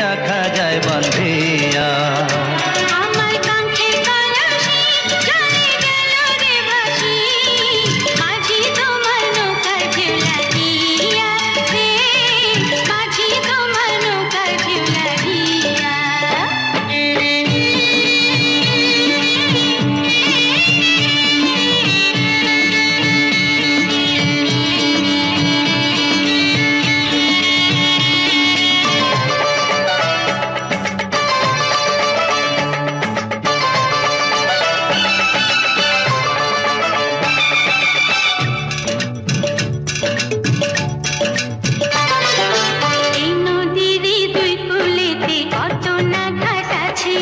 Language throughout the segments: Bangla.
রাখা যায় বাঁধিয়া। আমার কণ্ঠের কলসি চলে গেল রে ভাসি, মাঝি তোমার নৌকার ঢেউ লাগিয়া রে, মাঝি তোমার নৌকার ঢেউ লাগিয়া। এই নদীর দুই কূলেতে কত না ঘাট আছে,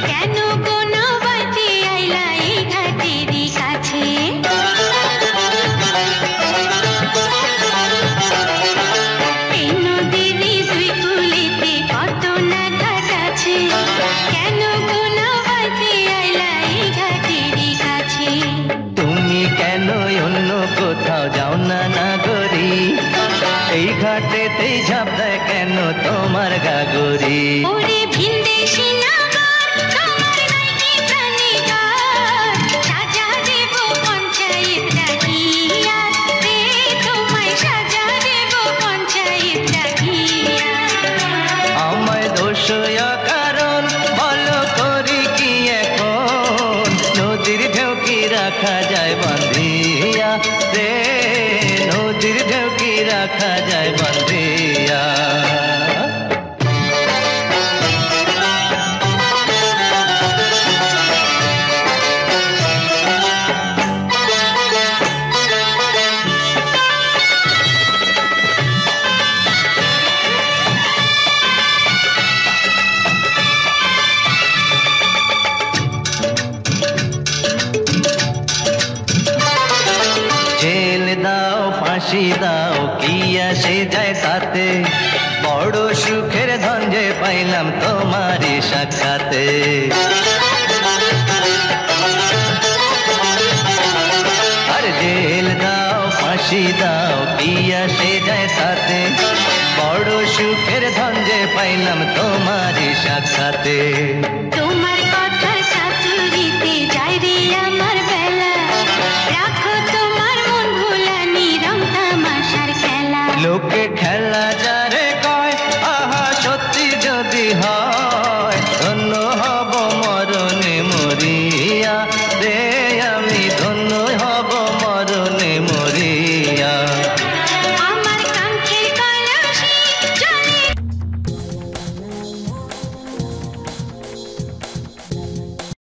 কেন কোনো বাতে আইলা এই ঘাটেরই কাছে। এই নদীর দুই কূলেতে কত না ঘাট আছে, কেন কোনো বাতে আইলা এই ঘাটেরই কাছে। তুমি কেন অন্য কোথাও যাও না নাগরী, এই ঘাটেতেই ঝাঁপ দেয় কেন তোমার গাগরি। ওরে ভিনদেশি নাগর তোমার নাই কি প্রাণীকার, সাজা দেব পঞ্চায়েত ডাকিয়া রে, তোমায় সাজা দেব পঞ্চায়েত ডাকিয়া। আমায় দোষ কারণ বলো করি কি এখন, নদীর ঢেউ কি রাখা যায় বাঁধিয়া রে, নদীর ঢেউ কি রাখা যায় বাঁধিয়া। জেল দাও ফাঁসি দাও কি আসে যায় তাতে, বড় সুখের ধন যে পাইলাম তোমারই সাক্ষাতে। আর জেল দাও ফাঁসি দাও কি আসে যায় তাতে, বড় সুখের ধন যে পাইলাম তোমারই সাক্ষাতে। তোমার কথা সাতুরিতে যায় রে আমার